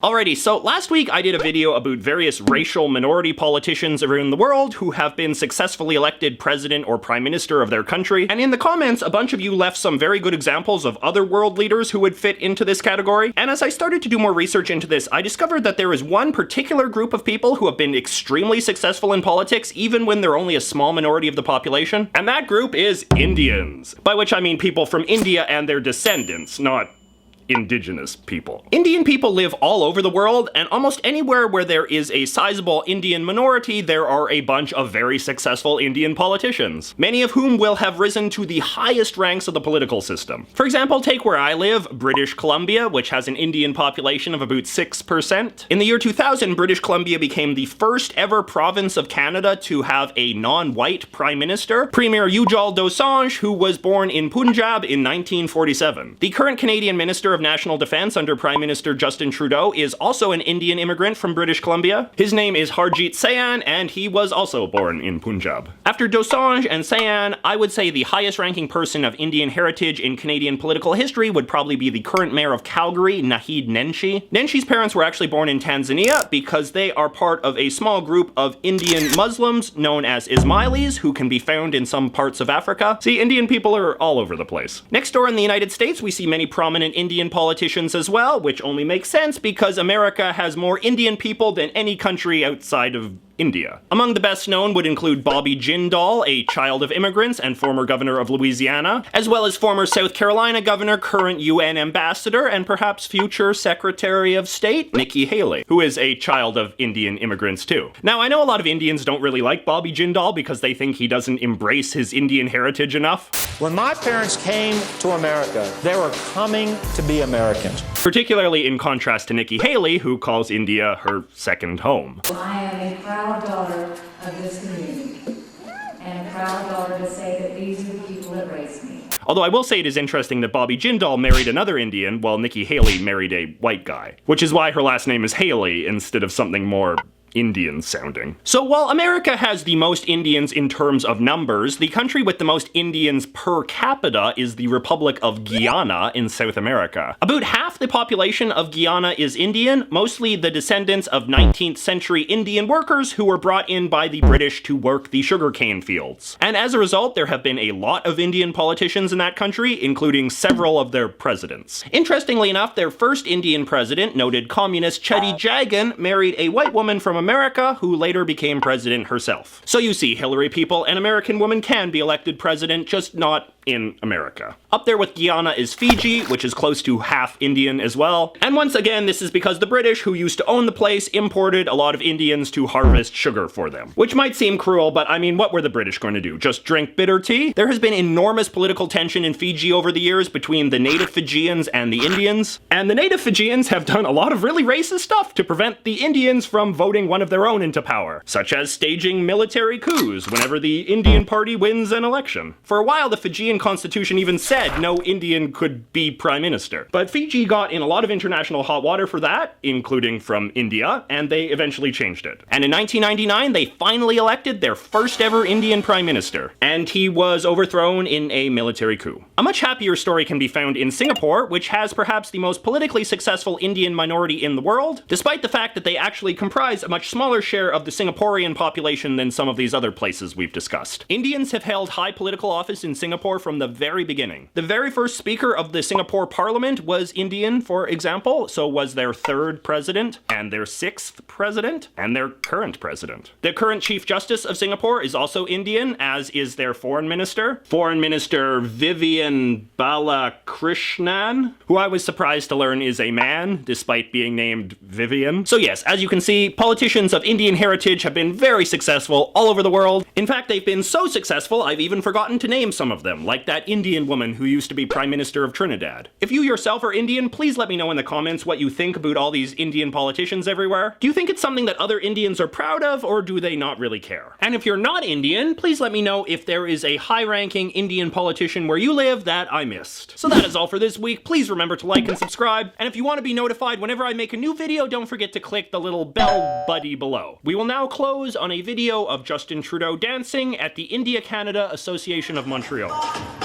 Alrighty, so last week I did a video about various racial minority politicians around the world who have been successfully elected president or prime minister of their country, and in the comments a bunch of you left some very good examples of other world leaders who would fit into this category, and as I started to do more research into this, I discovered that there is one particular group of people who have been extremely successful in politics even when they're only a small minority of the population, and that group is Indians. By which I mean people from India and their descendants, not indigenous people. Indian people live all over the world, and almost anywhere where there is a sizable Indian minority, there are a bunch of very successful Indian politicians, many of whom will have risen to the highest ranks of the political system. For example, take where I live, British Columbia, which has an Indian population of about 6%. In the year 2000, British Columbia became the first ever province of Canada to have a non-white prime minister, Premier Ujjal Dosanjh, who was born in Punjab in 1947. The current Canadian Minister of National Defense under Prime Minister Justin Trudeau is also an Indian immigrant from British Columbia. His name is Harjit Sayan, and he was also born in Punjab. After Dosanjh and Sayan, I would say the highest ranking person of Indian heritage in Canadian political history would probably be the current mayor of Calgary, Naheed Nenshi. Nenshi's parents were actually born in Tanzania because they are part of a small group of Indian Muslims known as Ismailis, who can be found in some parts of Africa. See, Indian people are all over the place. Next door in the United States, we see many prominent Indian politicians as well, which only makes sense because America has more Indian people than any country outside of India. Among the best known would include Bobby Jindal, a child of immigrants and former governor of Louisiana, as well as former South Carolina governor, current UN ambassador, and perhaps future Secretary of State, Nikki Haley, who is a child of Indian immigrants too. Now, I know a lot of Indians don't really like Bobby Jindal because they think he doesn't embrace his Indian heritage enough. When my parents came to America, they were coming to be Americans. Particularly in contrast to Nikki Haley, who calls India her second home. I am a proud daughter of this community, and a proud daughter to say that these are the people that raised me. Although I will say it is interesting that Bobby Jindal married another Indian while Nikki Haley married a white guy, which is why her last name is Haley instead of something more Indian sounding. So while America has the most Indians in terms of numbers, the country with the most Indians per capita is the Republic of Guyana in South America. About half the population of Guyana is Indian, mostly the descendants of 19th century Indian workers who were brought in by the British to work the sugarcane fields. And as a result, there have been a lot of Indian politicians in that country, including several of their presidents. Interestingly enough, their first Indian president, noted communist Cheddi Jagan, married a white woman from America who later became president herself. So you see, Hillary people, an American woman can be elected president, just not in America. Up there with Guyana is Fiji, which is close to half Indian as well. And once again, this is because the British, who used to own the place, imported a lot of Indians to harvest sugar for them. Which might seem cruel, but I mean, what were the British going to do? Just drink bitter tea? There has been enormous political tension in Fiji over the years between the native Fijians and the Indians. And the native Fijians have done a lot of really racist stuff to prevent the Indians from voting one of their own into power, such as staging military coups whenever the Indian party wins an election. For a while, the Fijian constitution even said no Indian could be prime minister. But Fiji got in a lot of international hot water for that, including from India, and they eventually changed it. And in 1999, they finally elected their first ever Indian prime minister, and he was overthrown in a military coup. A much happier story can be found in Singapore, which has perhaps the most politically successful Indian minority in the world, despite the fact that they actually comprise a much smaller share of the Singaporean population than some of these other places we've discussed. Indians have held high political office in Singapore from the very beginning. The very first speaker of the Singapore Parliament was Indian, for example, so was their third president, and their sixth president, and their current president. The current Chief Justice of Singapore is also Indian, as is their foreign minister. Foreign Minister Vivian Balakrishnan, who I was surprised to learn is a man, despite being named Vivian. So yes, as you can see, politicians of Indian heritage have been very successful all over the world. In fact, they've been so successful, I've even forgotten to name some of them, like that Indian woman who used to be Prime Minister of Trinidad. If you yourself are Indian, please let me know in the comments what you think about all these Indian politicians everywhere. Do you think it's something that other Indians are proud of, or do they not really care? And if you're not Indian, please let me know if there is a high-ranking Indian politician where you live that I missed. So that is all for this week. Please remember to like and subscribe, and if you want to be notified whenever I make a new video, don't forget to click the little bell buddy below. We will now close on a video of Justin Trudeau dancing at the India-Canada Association of Montreal.